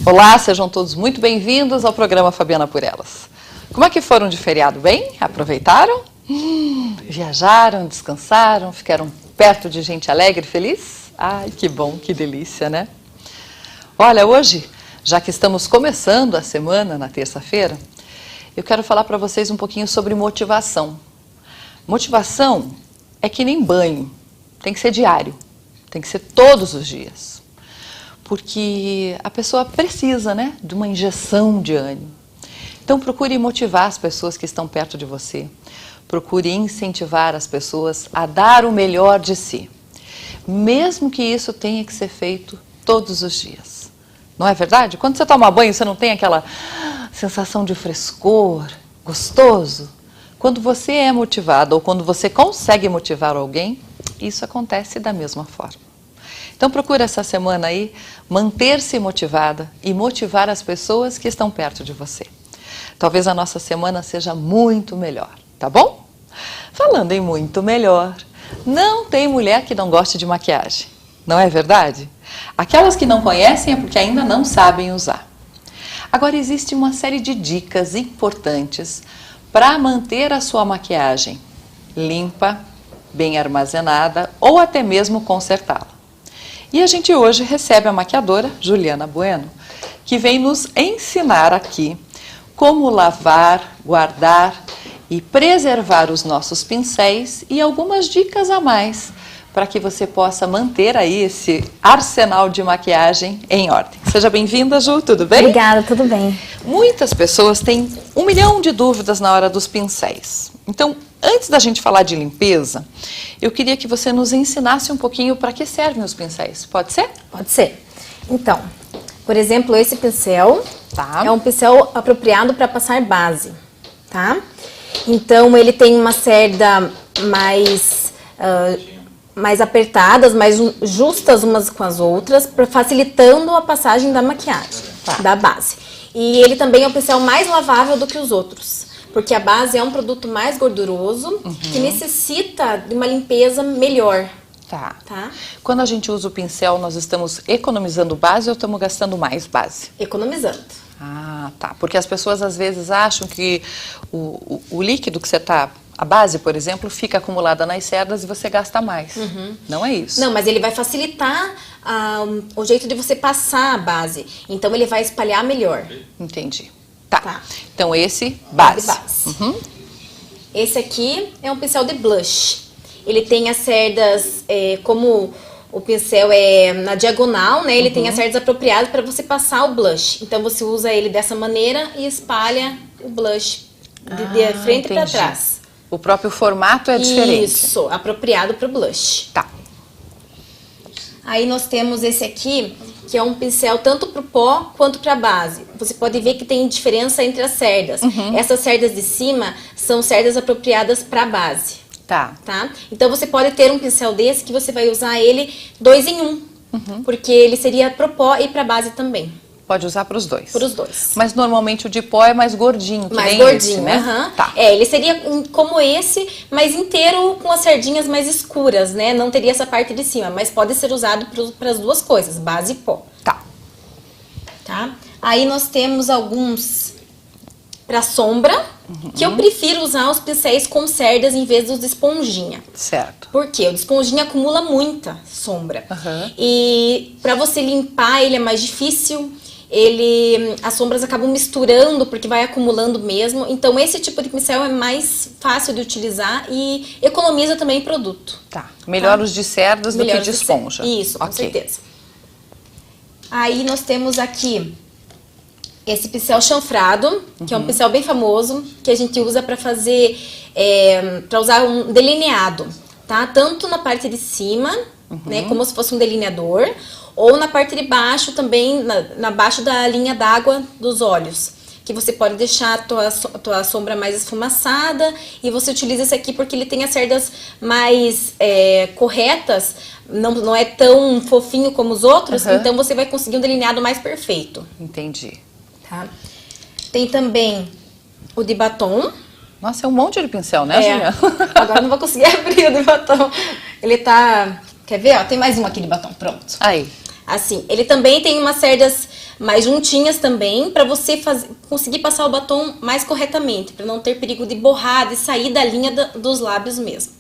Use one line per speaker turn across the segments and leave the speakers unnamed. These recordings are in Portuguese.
Olá, sejam todos muito bem-vindos ao programa Fabiana por Elas. Como é que foram de feriado? Bem? Aproveitaram? Viajaram, descansaram, ficaram perto de gente alegre e feliz? Ai, que bom, que delícia, né? Olha, hoje, já que estamos começando a semana, na terça-feira, eu quero falar para vocês um pouquinho sobre motivação. Motivação é que nem banho, tem que ser diário, tem que ser todos os dias. Porque a pessoa precisa, né, de uma injeção de ânimo. Então procure motivar as pessoas que estão perto de você. Procure incentivar as pessoas a dar o melhor de si. Mesmo que isso tenha que ser feito todos os dias. Não é verdade? Quando você toma banho, você não tem aquela sensação de frescor, gostoso? Quando você é motivado ou quando você consegue motivar alguém, isso acontece da mesma forma. Então procure essa semana aí manter-se motivada e motivar as pessoas que estão perto de você. Talvez a nossa semana seja muito melhor, tá bom? Falando em muito melhor, não tem mulher que não goste de maquiagem, não é verdade? Aquelas que não conhecem é porque ainda não sabem usar. Agora existe uma série de dicas importantes para manter a sua maquiagem limpa, bem armazenada ou até mesmo consertá-la. E a gente hoje recebe a maquiadora Juliana Bueno, que vem nos ensinar aqui como lavar, guardar e preservar os nossos pincéis e algumas dicas a mais para que você possa manter aí esse arsenal de maquiagem em ordem. Seja bem-vinda, Ju, tudo bem?
Obrigada, tudo bem.
Muitas pessoas têm 1 milhão de dúvidas na hora dos pincéis. Então, antes da gente falar de limpeza, eu queria que você nos ensinasse um pouquinho para que servem os pincéis. Pode ser?
Pode ser. Então, por exemplo, esse pincel é um pincel apropriado para passar base, tá? Então, ele tem uma cerda mais apertadas, mais justas umas com as outras, facilitando a passagem da maquiagem, da base. E ele também é um pincel mais lavável do que os outros, porque a base é um produto mais gorduroso, que necessita de uma limpeza melhor.
Tá. Quando a gente usa o pincel, nós estamos economizando base ou estamos gastando mais base?
Economizando.
Ah, tá. Porque as pessoas às vezes acham que o líquido que você está... A base, por exemplo, fica acumulada nas cerdas e você gasta mais. Não é isso?
Não, mas ele vai facilitar o jeito de você passar a base. Então, ele vai espalhar melhor.
Entendi. Tá. Então, esse, base.
Esse aqui é um pincel de blush. Ele tem as cerdas, como o pincel é na diagonal, né? Ele tem as cerdas apropriadas para você passar o blush. Então, você usa ele dessa maneira e espalha o blush de frente para trás.
O próprio formato é diferente.
Isso, apropriado para o blush.
Tá.
Aí nós temos esse aqui, que é um pincel tanto para o pó quanto para a base. Você pode ver que tem diferença entre as cerdas. Essas cerdas de cima são cerdas apropriadas para a base. Tá? Então você pode ter um pincel desse que você vai usar ele 2 em 1. Porque ele seria para o pó e para a base também.
Pode usar para os dois.
Para os dois.
Mas normalmente o de pó é mais gordinho, que
mais
nem
gordinho,
esse, né?
Tá. Ele seria como esse, mas inteiro com as sardinhas mais escuras, né? Não teria essa parte de cima, mas pode ser usado para as duas coisas, base e pó. Tá? Aí nós temos alguns para sombra, que eu prefiro usar os pincéis com cerdas em vez dos de esponjinha.
Certo.
Por quê? O de esponjinha acumula muita sombra. E para você limpar ele é mais difícil. As sombras acabam misturando porque vai acumulando mesmo. Então esse tipo de pincel é mais fácil de utilizar e economiza também produto.
Melhor os de cerdas do que de esponja.
Isso, com certeza. Aí nós temos aqui esse pincel chanfrado, que é um pincel bem famoso, que a gente usa para fazer, para usar um delineado, tá? Tanto na parte de cima, né, como se fosse um delineador, ou na parte de baixo também, na baixo da linha d'água dos olhos, que você pode deixar a tua sombra mais esfumaçada, e você utiliza esse aqui porque ele tem as cerdas mais corretas, não é tão fofinho como os outros, então você vai conseguir um delineado mais perfeito.
Entendi.
Tá? Tem também o de batom.
Nossa, é um monte de pincel, né, Juliana?
Agora não vou conseguir abrir o de batom. Ele tá... Quer ver? Ó, tem mais um aqui de batom, pronto.
Aí.
Assim, ele também tem umas cerdas mais juntinhas também, para você conseguir passar o batom mais corretamente, para não ter perigo de borrar, de sair da linha dos lábios mesmo.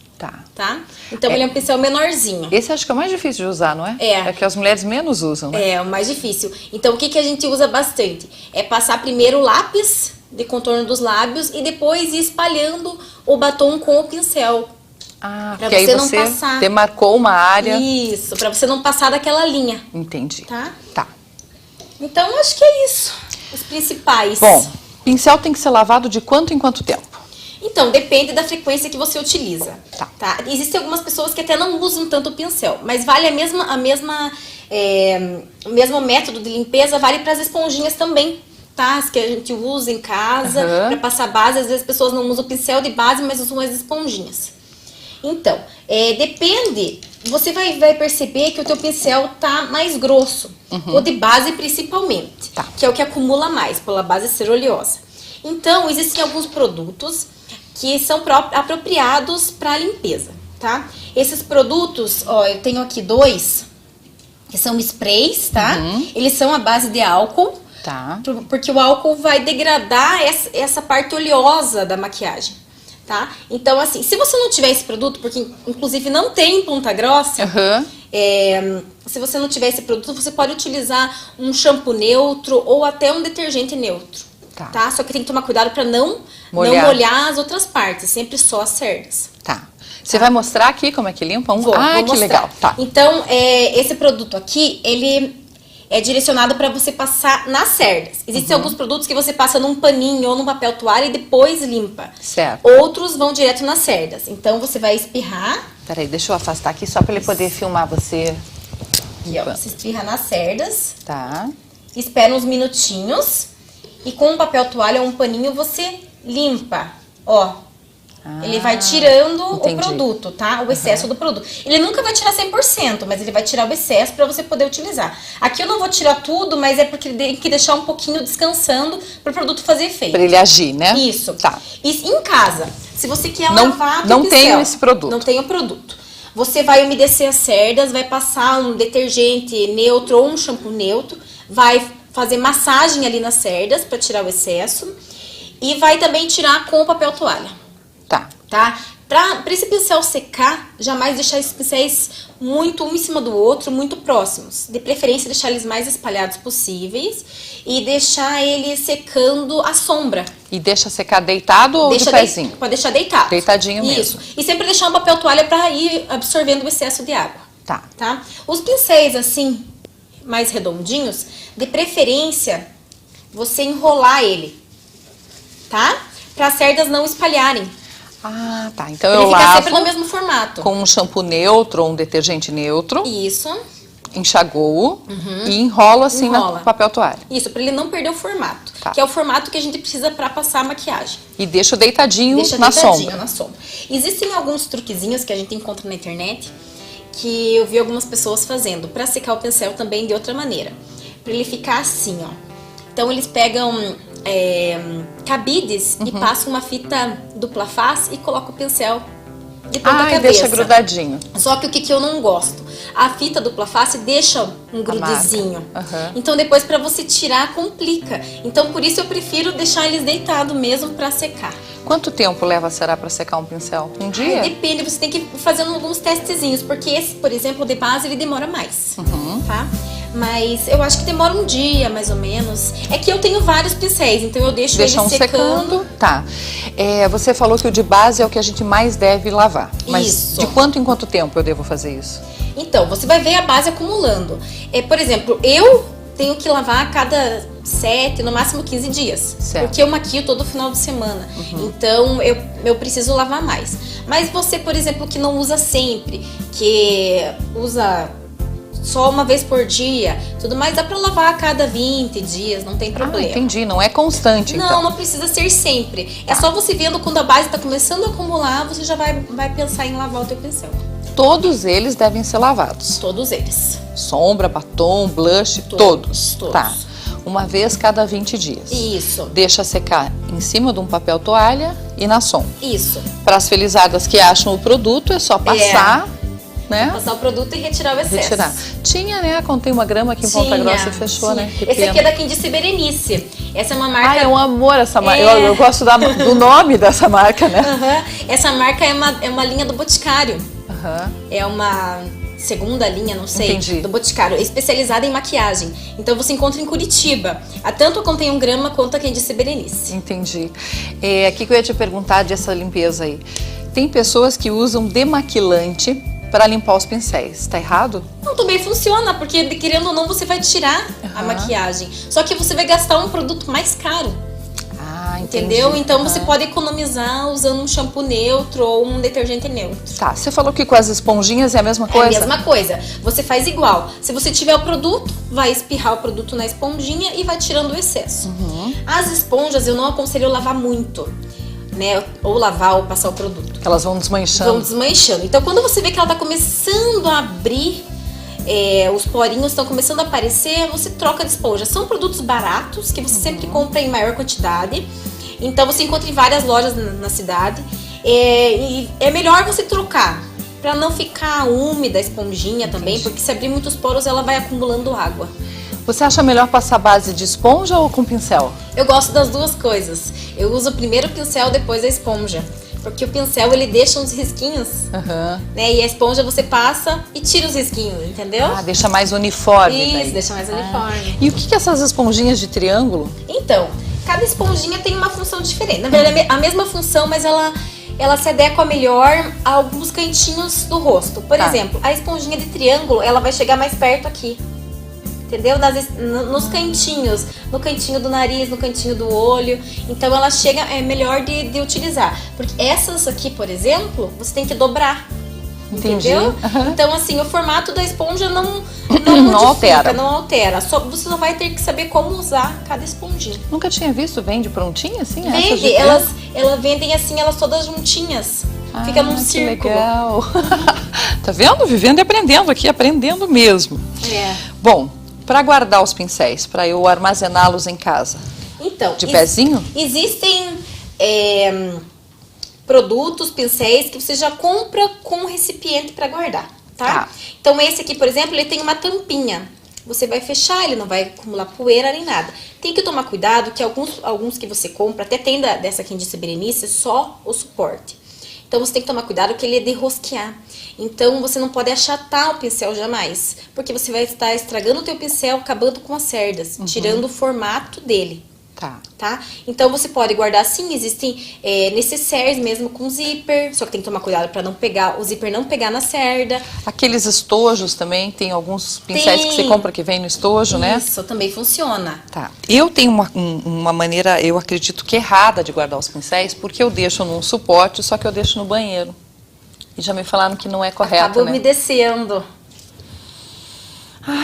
Tá? Então ele é um pincel menorzinho.
Esse acho que é o mais difícil de usar, não é? É que as mulheres menos usam, né?
É, o mais difícil. Então o que a gente usa bastante? É passar primeiro o lápis de contorno dos lábios e depois ir espalhando o batom com o pincel.
Pra porque você aí você não passar. Demarcou uma área.
Isso, pra você não passar daquela linha.
Entendi.
Tá. Então acho que é isso. Os principais.
Bom, pincel tem que ser lavado de quanto em quanto tempo?
Então, depende da frequência que você utiliza. Tá? Existem algumas pessoas que até não usam tanto o pincel, mas vale o mesmo método de limpeza vale para as esponjinhas também, tá? As que a gente usa em casa para passar base. Às vezes as pessoas não usam o pincel de base, mas usam as esponjinhas. Então, depende, você vai perceber que o teu pincel tá mais grosso, o de base principalmente, que é o que acumula mais, pela base ser oleosa. Então, existem alguns produtos que são apropriados para limpeza, tá? Esses produtos, ó, eu tenho aqui 2, que são sprays, tá? Eles são à base de álcool, porque o álcool vai degradar essa parte oleosa da maquiagem, tá? Então, assim, se você não tiver esse produto, porque inclusive não tem em Ponta Grossa, se você não tiver esse produto, você pode utilizar um shampoo neutro ou até um detergente neutro. Tá? Só que tem que tomar cuidado para não molhar as outras partes, sempre só as cerdas.
Você vai mostrar aqui como é que limpa?
Vou
que
mostrar.
Legal.
Então, esse produto aqui, ele é direcionado para você passar nas cerdas. Existem alguns produtos que você passa num paninho ou num papel toalha e depois limpa.
Certo.
Outros vão direto nas cerdas. Então, você vai espirrar.
Peraí, deixa eu afastar aqui só para ele poder filmar você.
Aqui, ó, você espirra nas cerdas.
Tá.
Espera uns minutinhos. E com um papel toalha ou um paninho você limpa, ó. Ele vai tirando o produto, tá? O excesso do produto. Ele nunca vai tirar 100%, mas ele vai tirar o excesso para você poder utilizar. Aqui eu não vou tirar tudo, mas é porque tem que deixar um pouquinho descansando para o produto fazer efeito.
Para ele agir, né?
Isso. Tá. E em casa, se você quer lavar o
não tem esse produto.
Não tem o produto. Você vai umedecer as cerdas, vai passar um detergente neutro ou um shampoo neutro, vai fazer massagem ali nas cerdas para tirar o excesso e vai também tirar com o papel toalha. Tá? Para esse pincel secar, jamais deixar esses pincéis muito um em cima do outro, muito próximos. De preferência, deixar eles mais espalhados possíveis e deixar ele secando à sombra. E
deixa secar deitado ou de pezinho?
Pode deixar deitado.
Deitadinho mesmo.
Isso. E sempre deixar um papel toalha para ir absorvendo o excesso de água. Tá? Os pincéis assim, mais redondinhos, de preferência, você enrolar ele, tá? Para as cerdas não espalharem.
Tá. Então
ele fica sempre no mesmo formato.
Com um shampoo neutro ou um detergente neutro.
Isso.
Enxagou e enrola assim no papel toalha.
Isso, para ele não perder o formato. Que é o formato que a gente precisa para passar a maquiagem.
E deixa deitadinho na sombra.
Existem alguns truquezinhos que a gente encontra na internet que eu vi algumas pessoas fazendo para secar o pincel também de outra maneira. Para ele ficar assim, ó. Então eles pegam cabides e passam uma fita dupla face e colocam o pincel de ponta cabeça.
Deixa grudadinho.
Só que o que eu não gosto? A fita dupla face deixa um grudezinho. Então depois para você tirar complica. Então por isso eu prefiro deixar eles deitados mesmo para secar.
Quanto tempo será para secar um pincel? Um dia?
Depende, você tem que ir fazendo alguns testezinhos, porque esse, por exemplo, de base, ele demora mais, tá? Mas eu acho que demora um dia, mais ou menos. É que eu tenho vários pincéis, então eu deixo eles secando.
Tá. Você falou que o de base é o que a gente mais deve lavar. Mas de quanto em quanto tempo eu devo fazer isso?
Então, você vai ver a base acumulando. Por exemplo, eu tenho que lavar a cada 7, no máximo 15 dias.
Certo.
Porque eu maquio todo final de semana. Então, eu preciso lavar mais. Mas você, por exemplo, que não usa sempre, que usa só uma vez por dia, tudo mais, dá pra lavar a cada 20 dias, não tem problema.
Entendi, não é constante, então.
Não precisa ser sempre. É só você vendo quando a base tá começando a acumular, você já vai pensar em lavar o teu pincel.
Todos eles devem ser lavados?
Todos eles.
Sombra, batom, blush, todos. Tá. Uma vez cada 20 dias.
Isso.
Deixa secar em cima de um papel toalha e na sombra.
Isso.
Para as felizadas que acham o produto, é só passar né?
Passar o produto e retirar o excesso.
Retirar. Tinha, né? Contei uma grama aqui em Ponta Grossa e fechou, né? Que
Esse
pena.
aqui é da Quindice Berenice. Essa é uma marca...
Ah, é um amor essa marca.
É.
Eu gosto do nome dessa marca, né?
Essa marca é uma linha do Boticário. É uma segunda linha, não sei,
Entendi.
do Boticário, especializada em maquiagem. Então você encontra em Curitiba. Tanto contém um grama quanto a Quindice Berenice.
Entendi. Aqui que eu ia te perguntar dessa limpeza aí. Tem pessoas que usam demaquilante para limpar os pincéis. Tá errado?
Não, também funciona, porque querendo ou não você vai tirar a maquiagem. Só que você vai gastar um produto mais caro.
Entendi.
Entendeu? Então você pode economizar usando um shampoo neutro ou um detergente neutro.
Tá, você falou que com as esponjinhas é a mesma coisa?
É a mesma coisa. Você faz igual. Se você tiver o produto, vai espirrar o produto na esponjinha e vai tirando o excesso. As esponjas eu não aconselho lavar muito, né? Ou lavar ou passar o produto.
Elas vão desmanchando.
Vão desmanchando. Então quando você vê que ela tá começando a abrir, os porinhos estão começando a aparecer, você troca de esponja. São produtos baratos que você sempre compra em maior quantidade. Então você encontra em várias lojas na cidade. E é melhor você trocar para não ficar úmida a esponjinha também, porque se abrir muitos poros ela vai acumulando água.
Você acha melhor passar base de esponja ou com pincel?
Eu gosto das duas coisas. Eu uso primeiro o pincel, depois a esponja. Porque o pincel, ele deixa uns risquinhos, né? E a esponja você passa e tira os risquinhos, entendeu?
Ah, deixa mais uniforme.
Isso,
daí.
deixa mais uniforme.
E o que essas esponjinhas de triângulo?
Então, cada esponjinha tem uma função diferente. Na verdade, a mesma função, mas ela se adequa melhor a alguns cantinhos do rosto. Por exemplo, a esponjinha de triângulo, ela vai chegar mais perto aqui. Entendeu? Nos cantinhos, no cantinho do nariz, no cantinho do olho. Então ela chega, é melhor de utilizar. Porque essas aqui, por exemplo, você tem que dobrar.
Entendi.
Entendeu? Então assim, o formato da esponja não altera. Você só vai ter que saber como usar cada esponjinha.
Nunca tinha visto, vende prontinha assim?
Vende, elas vendem assim, elas todas juntinhas. Fica num círculo.
Legal. Tá vendo? Vivendo e aprendendo aqui, aprendendo mesmo. Bom, para guardar os pincéis, para eu armazená-los em casa.
Então,
de pezinho?
Existem produtos, pincéis que você já compra com recipiente para guardar, tá? Então esse aqui, por exemplo, ele tem uma tampinha. Você vai fechar, ele não vai acumular poeira nem nada. Tem que tomar cuidado que alguns que você compra, até tem dessa Quindice Berenice, só o suporte. Então você tem que tomar cuidado que ele é de rosquear. Então você não pode achatar o pincel jamais, porque você vai estar estragando o teu pincel, acabando com as cerdas, tirando o formato dele. Tá? Então você pode guardar assim, existem necessaires mesmo com zíper, só que tem que tomar cuidado para não pegar, o zíper não pegar na cerda.
Aqueles estojos também, tem alguns pincéis que você compra que vem no estojo, né?
Isso, também funciona.
Tá. Eu tenho uma maneira, eu acredito que errada de guardar os pincéis, porque eu deixo num suporte, só que eu deixo no banheiro. E já me falaram que não é correto,
Acabou
né?
me descendo.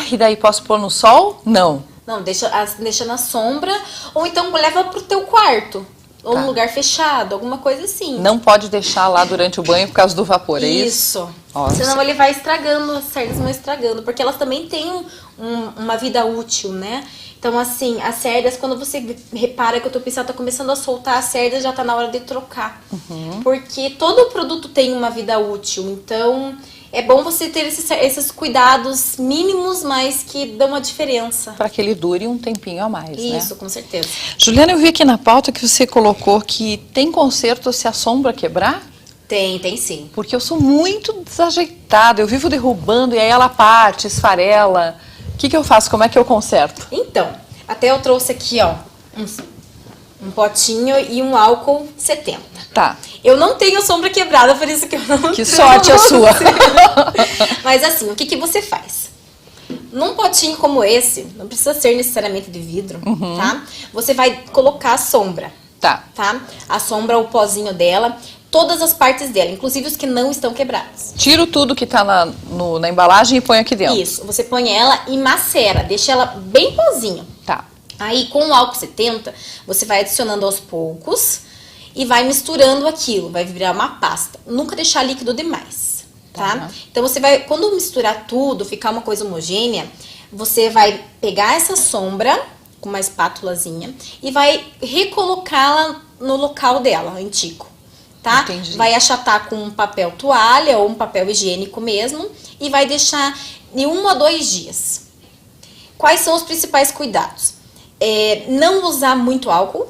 E daí posso pôr no sol? Não.
Não, deixa na sombra, ou então leva pro teu quarto, ou num lugar fechado, alguma coisa assim.
Não pode deixar lá durante o banho por causa do vapor, é isso?
Isso. Senão ele vai estragando, as cerdas vão estragando, porque elas também têm uma vida útil, né? Então assim, as cerdas, quando você repara que o teu pincel tá começando a soltar as cerdas, já tá na hora de trocar. Porque todo produto tem uma vida útil, então é bom você ter esses cuidados mínimos, mas que dão uma diferença.
Para que ele dure um tempinho a mais, né?
Isso, com certeza.
Juliana, eu vi aqui na pauta que você colocou que tem conserto se a sombra quebrar?
Tem sim.
Porque eu sou muito desajeitada, eu vivo derrubando e aí ela parte, esfarela. O que eu faço? Como é que eu conserto?
Então, até eu trouxe aqui, ó, um potinho e um álcool 70.
Tá.
Eu não tenho sombra quebrada, por isso que eu não
Que sorte a sua!
Mas assim, o que você faz? Num potinho como esse, não precisa ser necessariamente de vidro, tá? Você vai colocar a sombra, tá? A sombra, o pozinho dela, todas as partes dela, inclusive os que não estão quebrados.
Tiro tudo que tá na embalagem e põe aqui dentro.
Isso, você põe ela e macera, deixa ela bem pozinho.
Tá.
Aí com o álcool 70, você vai adicionando aos poucos e vai misturando aquilo, vai virar uma pasta. Nunca deixar líquido demais, tá? Então você vai, quando misturar tudo, ficar uma coisa homogênea, você vai pegar essa sombra com uma espátulazinha e vai recolocá-la no local dela, antigo. tá?
Entendi.
Vai achatar com um papel toalha ou um papel higiênico mesmo e vai deixar de 1 a 2 dias. Quais são os principais cuidados? Não usar muito álcool,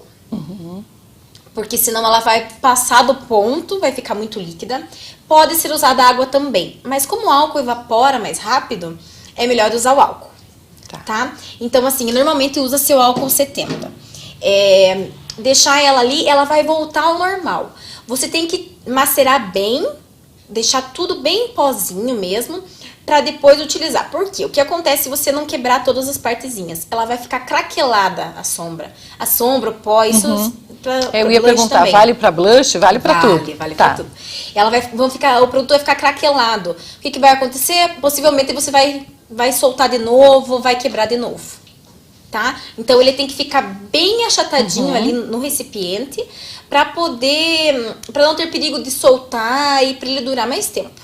porque senão ela vai passar do ponto, vai ficar muito líquida. Pode ser usada água também, mas como o álcool evapora mais rápido, é melhor usar o álcool, tá? Então, assim, normalmente usa seu álcool 70. Deixar ela ali, ela vai voltar ao normal. Você tem que macerar bem, deixar tudo bem pozinho mesmo, para depois utilizar. Por quê? O que acontece se você não quebrar todas as partezinhas? Ela vai ficar craquelada, a sombra. A sombra, o pó, isso
eu ia perguntar, também. Vale para blush? Vale para tudo?
Vale para tudo. O produto vai ficar craquelado. O que vai acontecer? Possivelmente você vai soltar de novo, vai quebrar de novo. Tá? Então ele tem que ficar bem achatadinho ali no recipiente para não ter perigo de soltar e para ele durar mais tempo.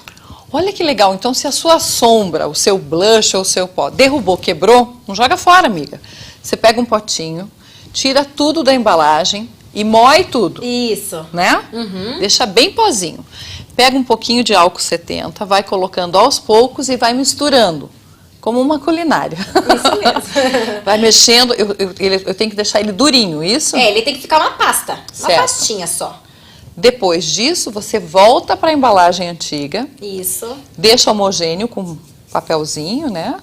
Olha que legal, então se a sua sombra, o seu blush ou o seu pó derrubou, quebrou, não joga fora, amiga. Você pega um potinho, tira tudo da embalagem e moe tudo.
Isso.
Né? Deixa bem pozinho. Pega um pouquinho de álcool 70, vai colocando aos poucos e vai misturando. Como uma culinária.
Isso mesmo.
Vai mexendo, eu tenho que deixar ele durinho, isso?
Ele tem que ficar uma pasta, uma pastinha só.
Depois disso, você volta para a embalagem antiga.
Isso.
Deixa homogêneo com papelzinho, né?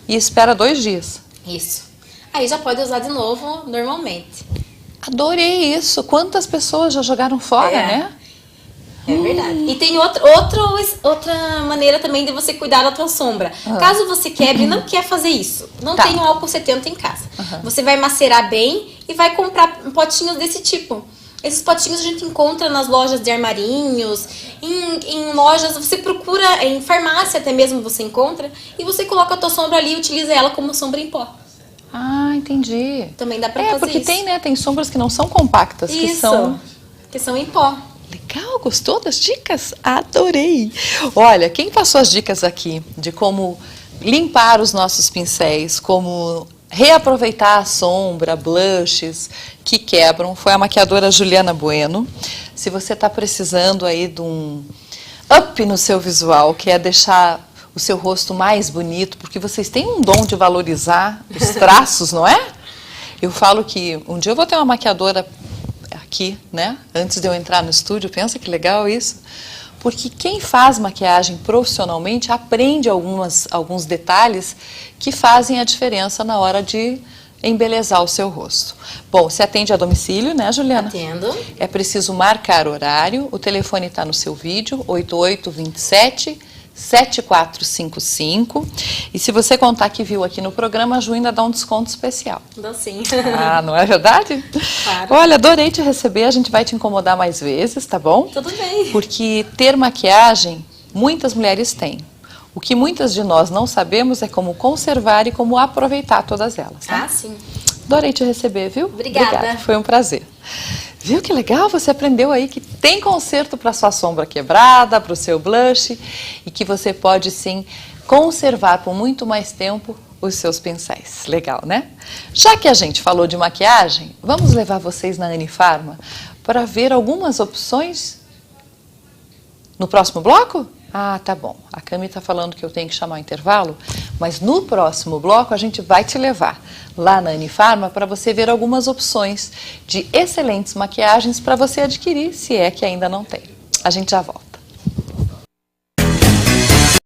E espera 2 dias.
Isso. Aí já pode usar de novo normalmente.
Adorei isso. Quantas pessoas já jogaram fora, né?
É verdade. E tem outra maneira também de você cuidar da tua sombra. Caso você quebre e não quer fazer isso, não tem um álcool 70 em casa. Você vai macerar bem e vai comprar potinhos desse tipo. Esses potinhos a gente encontra nas lojas de armarinhos, em lojas, você procura, em farmácia até mesmo você encontra, e você coloca a tua sombra ali e utiliza ela como sombra em pó.
Ah, entendi.
Também dá pra fazer
porque
isso.
tem, né? Tem sombras que não são compactas, que são
em pó.
Legal, gostou das dicas? Adorei! Olha, quem passou as dicas aqui de como limpar os nossos pincéis, como reaproveitar a sombra, blushes que quebram, foi a maquiadora Juliana Bueno. Se você está precisando aí de um up no seu visual, que é deixar o seu rosto mais bonito, porque vocês têm um dom de valorizar os traços, não é? Eu falo que um dia eu vou ter uma maquiadora aqui, né? Antes de eu entrar no estúdio, pensa que legal isso. Porque quem faz maquiagem profissionalmente aprende alguns detalhes que fazem a diferença na hora de embelezar o seu rosto. Bom, você atende a domicílio, né, Juliana?
Atendo.
É preciso marcar horário. O telefone está no seu vídeo, 8827-7455. E se você contar que viu aqui no programa, a Ju ainda dá um desconto especial.
Dá sim.
Ah, não é verdade?
Claro.
Olha, adorei te receber. A gente vai te incomodar mais vezes, tá bom?
Tudo bem.
Porque ter maquiagem, muitas mulheres têm. O que muitas de nós não sabemos é como conservar e como aproveitar todas elas. Né?
Ah, sim.
Adorei te receber, viu?
Obrigada.
Foi um prazer. Viu que legal? Você aprendeu aí que tem conserto para sua sombra quebrada, para o seu blush e que você pode sim conservar por muito mais tempo os seus pincéis. Legal, né? Já que a gente falou de maquiagem, vamos levar vocês na Anifarma para ver algumas opções no próximo bloco? Ah, tá bom. A Cami está falando que eu tenho que chamar o intervalo, mas no próximo bloco a gente vai te levar lá na Anifarma para você ver algumas opções de excelentes maquiagens para você adquirir, se é que ainda não tem. A gente já volta.